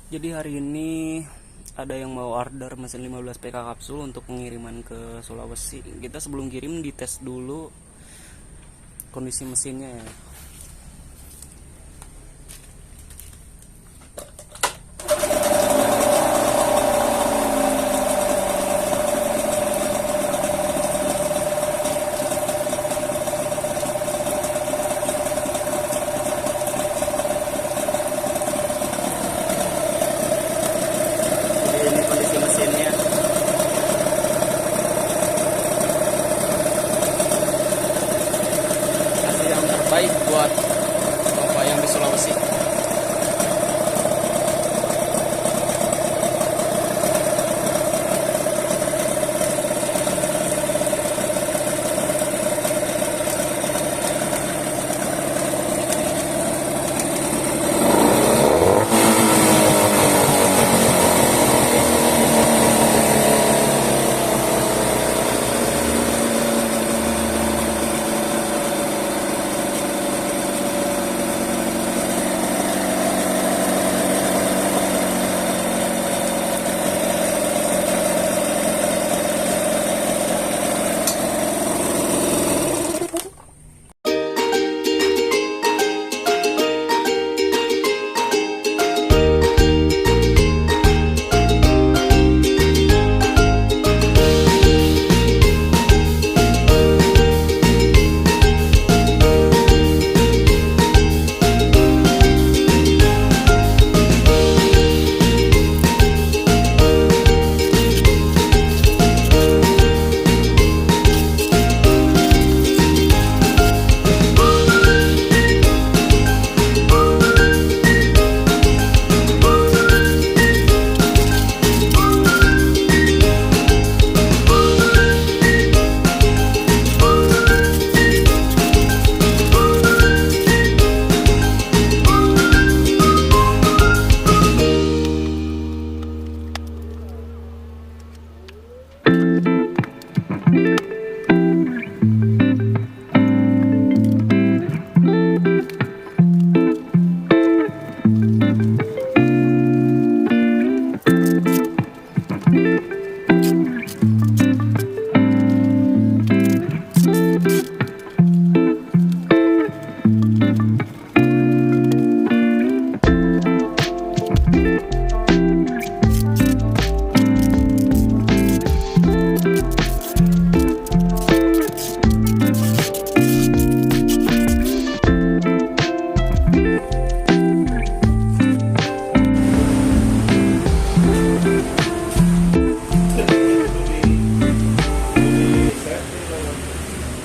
Jadi hari ini ada yang mau order mesin 15 PK kapsul untuk pengiriman ke Sulawesi. Kita sebelum kirim dites dulu kondisi mesinnya ya. Jadi ini kondisi mesinnya. Kasih yang terbaik buat bapak yang di Sulawesi.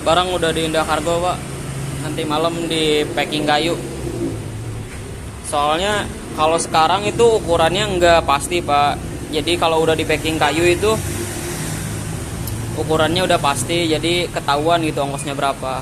Barang udah di Indah Kargo, Pak. Nanti malam di packing kayu. Soalnya kalau sekarang itu ukurannya nggak pasti, Pak. Jadi kalau udah di packing kayu itu ukurannya udah pasti, jadi ketahuan gitu ongkosnya berapa.